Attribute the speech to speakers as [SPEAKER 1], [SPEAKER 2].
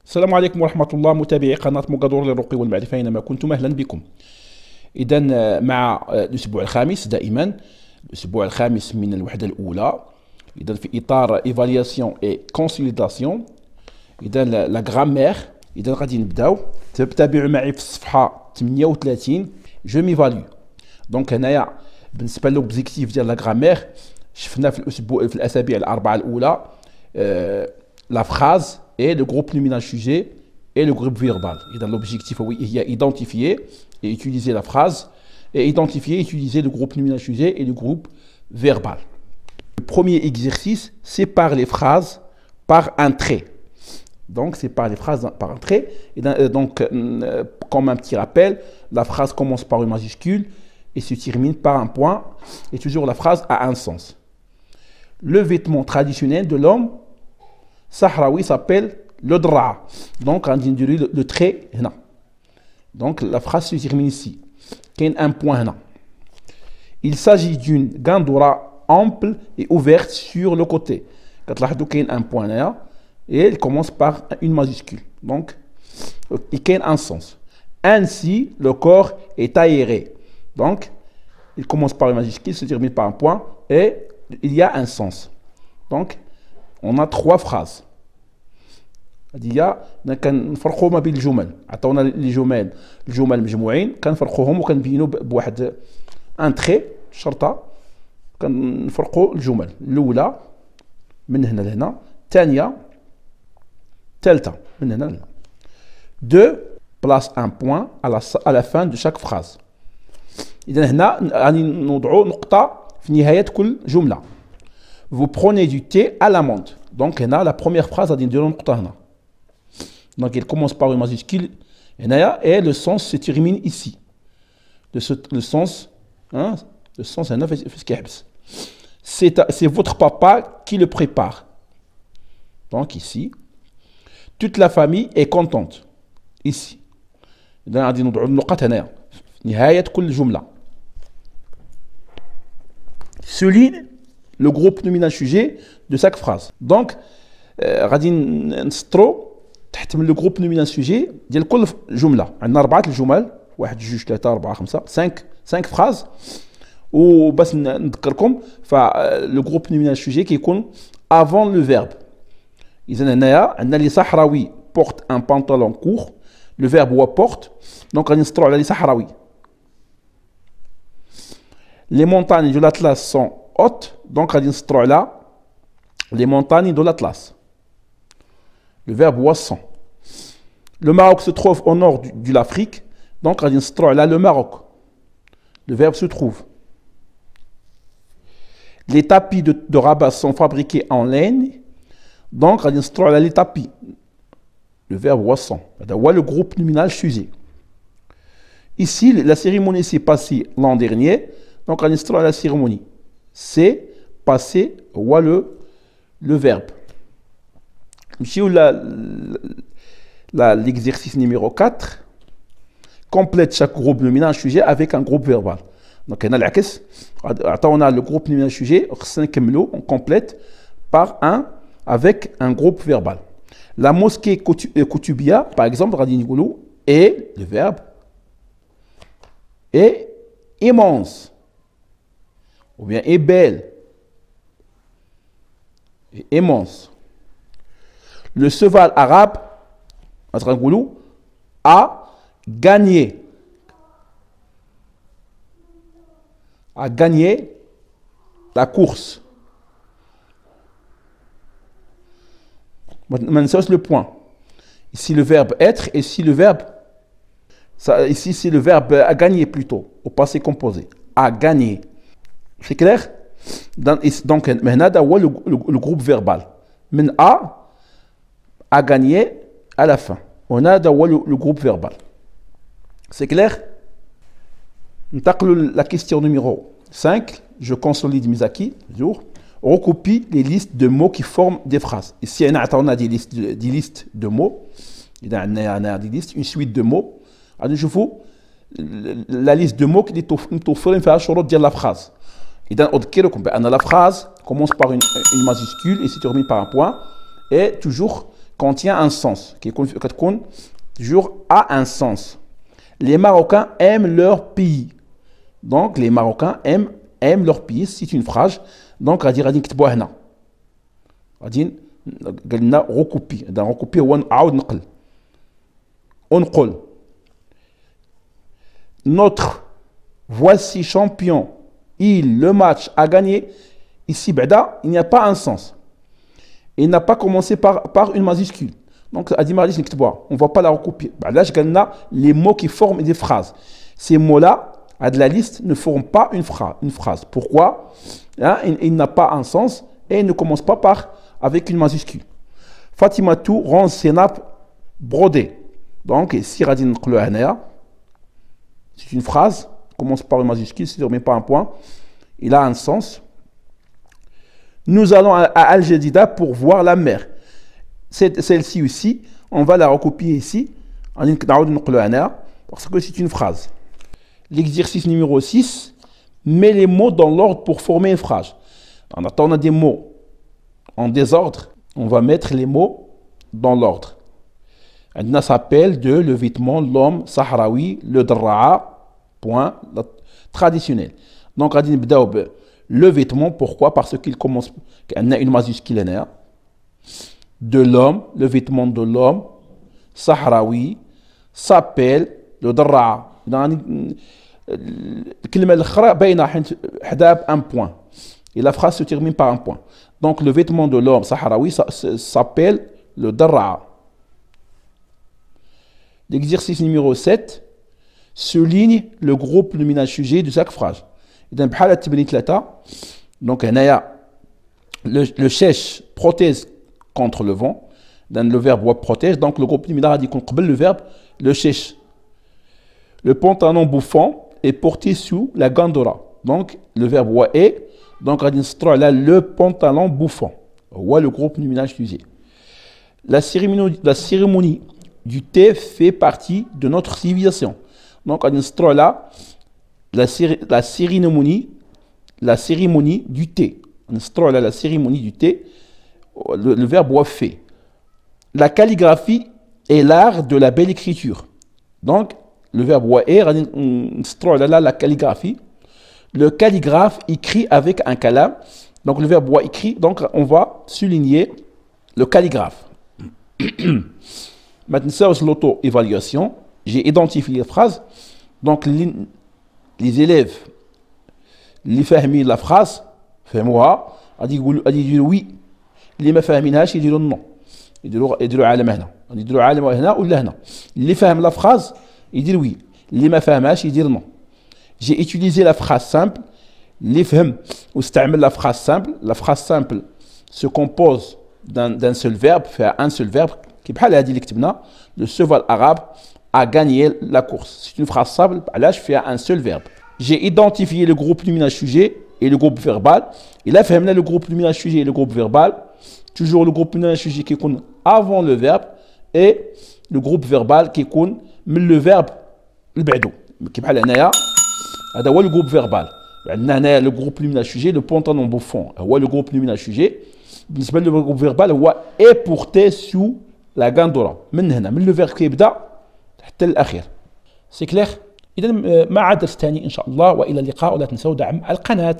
[SPEAKER 1] السلام عليكم ورحمة الله متابعي قناة مقدور للرقي والمعرفة أينما كنتم أهلا بكم. إذا مع الأسبوع الخامس دائما الأسبوع الخامس من الوحدة الأولى، إذا في إطار إيفالياسيون إي كونسوليداسيون. إذا لا غرامير، إذا غادي نبداو. تابعوا معي في الصفحة 38 جو ميفاليو. دونك هنايا بالنسبة لوبجيكتيف ديال لا غرامير شفنا في الأسابيع الأربعة الأولى لا فراز et le groupe nominal sujet et le groupe verbal. Et dans l'objectif, oui, il y a identifier et utiliser la phrase, et identifier et utiliser le groupe nominal sujet et le groupe verbal. Le premier exercice, sépare les phrases par un trait. Donc, sépare les phrases par un trait. Et donc, comme un petit rappel, la phrase commence par une majuscule et se termine par un point. Et toujours, la phrase a un sens. Le vêtement traditionnel de l'homme sahraoui s'appelle le dra. Donc, on dit le trait. Donc, la phrase se termine ici. Il y a un point. Il s'agit d'une gandoura ample et ouverte sur le côté. Quand il y a un point là, et elle commence par une majuscule. Donc, il y a un sens. Ainsi, le corps est aéré. Donc, il commence par une majuscule, se termine par un point, et il y a un sens. Donc, on a trois phrases. هذه كنفرقوا ما بين الجمل، عطاونا لي الجمل مجموعين كنفرقوهم وكنبينوا بواحد ان تري شرطه. كنفرقوا الجمل الاولى من هنا لهنا، الثانيه الثالثه من هنا لهنا. دو بلاس ان بوين à la fin de chaque phrase. اذا هنا غادي نوضعوا نقطه في نهايه كل جمله. Vous prenez du thé à l'amande. Donc, la première phrase a dit donc, elle commence par une majuscule et le sens se termine ici. Le sens, c'est votre papa qui le prépare. Donc, ici. Toute la famille est contente. Ici. Souligne le groupe nominal sujet de chaque phrase. Donc, غادي نسطروا تحت من لو جروب نومينال سوجي ديال كل جمله. عندنا 4 الجمل، 1 2 3 4 5 5 فراز. وباش نذكركم فلو جروب نومينال سوجي كيكون avant le verbe. اذا هنايا عندنا لي صحراوي porte un pantalon court. Le verbe هو porte. Donc غادي نسطروا على لي صحراوي. Les montagnes de l'Atlas sont hautes. Donc غادي نسطروا على les montagnes de l'Atlas. Le verbe wasson. Le Maroc se trouve au nord de l'Afrique. Donc, on dit le Maroc. Le verbe se trouve. Les tapis de Rabat sont fabriqués en laine. Donc, on dit les tapis. Le verbe wasson. Le groupe nominal sujet. Ici, la cérémonie s'est passée l'an dernier. Donc, on dit la cérémonie. C'est passé le verbe. L'exercice numéro 4 complète chaque groupe nominal sujet avec un groupe verbal. Donc on a le groupe nominal sujet, on complète par avec un groupe verbal. La mosquée Koutoubia, par exemple, est le verbe est immense ou bien est belle. Et immense. Le cheval arabe a gagné. A gagné la course. Maintenant, c'est le point. Ici, le verbe être, et ici, le verbe. Ici, c'est le verbe a gagné plutôt, au passé composé. A gagné. C'est clair? Donc, maintenant, le groupe verbal. Men a gagné à la fin. On a le groupe verbal. C'est clair? La question numéro 5. Je consolide mes acquis. Recopie les listes de mots qui forment des phrases. Ici, on a des listes de mots. Il y a une suite de mots. Je vous la liste de mots qui est la phrase. إذا أذكركم بأن la phrase commence par une majuscule et se termine par un point. Et toujours contient un sens, qui كتكون toujours a un sens. Les Marocains aiment leur pays. Donc les Marocains aiment leur pays. C'est une phrase. Donc غادي نكتبوها هنا. غادي قلنا recoupي. هذا recoupي هو نعاود نقل. ونقول notre voici champion. Le match a gagné. Ici, Bada, il n'y a pas un sens. Il n'a pas commencé par une majuscule. Donc, on ne va pas la recouper. Là, je gagne les mots qui forment des phrases. Ces mots-là, de la liste, ne forment pas une phrase. Pourquoi? Il n'a pas un sens et il ne commence pas avec une majuscule. Fatimatou rend ses nappes brodées. Donc, si Radin c'est une phrase, commence par une majuscule, si on ne met pas un point, il a un sens. Nous allons à Al-Jadida pour voir la mer. Celle-ci aussi, on va la recopier ici, parce que c'est une phrase. L'exercice numéro 6, mets les mots dans l'ordre pour former une phrase. On a des mots en désordre, on va mettre les mots dans l'ordre. Ça s'appelle de le vêtement, l'homme, sahraoui, le dra'a, point, traditionnel. Donc, on va le vêtement, pourquoi? Parce qu'il commence, il y a une majuscule de l'homme, le vêtement de l'homme, sahraoui, s'appelle le dra'a. Un point. Et la phrase se termine par un point. Donc, le vêtement de l'homme, sahraoui, s'appelle le dra'a. L'exercice numéro 7 souligne le groupe luminal sujet de chaque phrase. Donc, le chèche protège contre le vent. Dans le verbe protège. Donc, le groupe luminal a dit qu'on le verbe le chèche. Le pantalon bouffant est porté sous la gandora. Donc, le verbe est. Donc, on dit le pantalon bouffant. Ou le groupe luminal sujet. La cérémonie du thé fait partie de notre civilisation. Donc, on dit là, la cérémonie du thé. On dit là, la cérémonie du thé, le verbe fait. La calligraphie est l'art de la belle écriture. Donc, le verbe est, on dit là, la calligraphie. Le calligraphe écrit avec un kalam. Donc, le verbe écrit, donc on va souligner le calligraphe. Maintenant, l'auto-évaluation. J'ai identifié les phrases. Donc, les élèves, les fahmi la phrase, fahmouha, ils disent oui. Les ma fahminhash, ils disent non. Ils disent alam hna. Ils disent alam hna ou hna. Les fahmi la phrase, ils disent oui. Les ma fahmash, ils disent non. J'ai utilisé la phrase simple. Les fahm ou la phrase simple. La phrase simple se compose d'un seul verbe, fait un seul verbe. Le cheval arabe a gagné la course. C'est une phrase simple, là je fais un seul verbe. J'ai identifié le groupe luminal sujet et le groupe verbal. Et là, le groupe luminal sujet et le groupe verbal. Toujours le groupe luminal sujet qui est avant le verbe et le groupe verbal qui est le verbe le b'adou. هذا le groupe verbal. Le groupe luminal sujet, le pantalon bouffon. Le groupe luminal sujet. Le groupe verbal est porté sous la غندورة من هنا من لو فيرب كيبدا حتى الاخير. سي كلير؟ اذا مع درس ثاني ان شاء الله، والى اللقاء، ولا تنسوا دعم القناه.